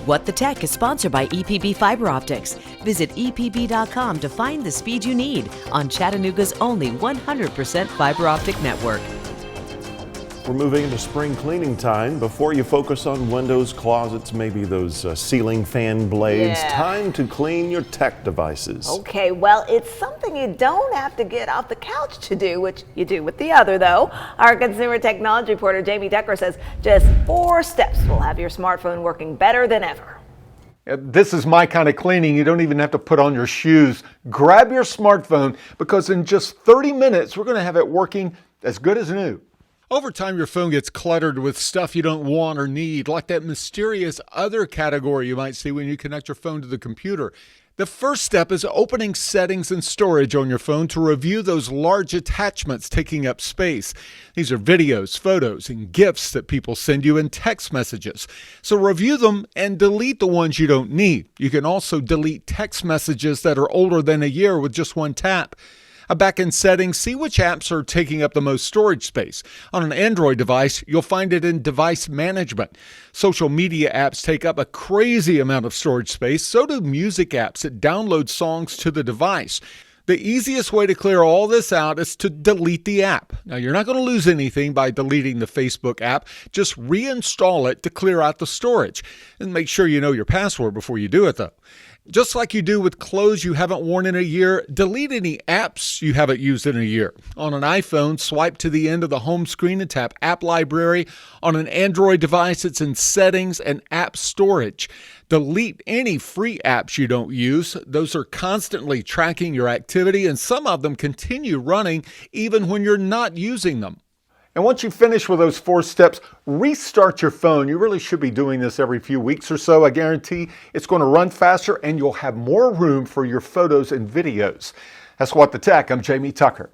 What the Tech is sponsored by EPB Fiber Optics. Visit EPB.com to find the speed you need on Chattanooga's only 100% fiber optic network. We're moving into spring cleaning time. Before you focus on windows, closets, maybe those ceiling fan blades, time to clean your tech devices. Okay, well, it's something you don't have to get off the couch to do, which you do with the other, though. Our consumer technology reporter, Jamie Decker, says just 4 steps will have your smartphone working better than ever. This is my kind of cleaning. You don't even have to put on your shoes. Grab your smartphone because in just 30 minutes, we're going to have it working as good as new. Over time, your phone gets cluttered with stuff you don't want or need, like that mysterious other category you might see when you connect your phone to the computer. The first step is opening settings and storage on your phone to review those large attachments taking up space. These are videos, photos, and GIFs that people send you in text messages. So review them and delete the ones you don't need. You can also delete text messages that are older than a year with just one tap. Back in settings, see which apps are taking up the most storage space. On an Android device, you'll find it in device management. Social media apps take up a crazy amount of storage space. So do music apps that download songs to the device. The easiest way to clear all this out is to delete the app. Now, you're not going to lose anything by deleting the Facebook app. Just reinstall it to clear out the storage. And make sure you know your password before you do it, though. Just like you do with clothes you haven't worn in a year, delete any apps you haven't used in a year. On an iPhone, swipe to the end of the home screen and tap App Library. On an Android device, it's in Settings and App Storage. Delete any free apps you don't use. Those are constantly tracking your activity, and some of them continue running even when you're not using them. And once you finish with those 4 steps, restart your phone. You really should be doing this every few weeks or so. I guarantee it's going to run faster and you'll have more room for your photos and videos. That's What the Tech. I'm Jamie Tucker.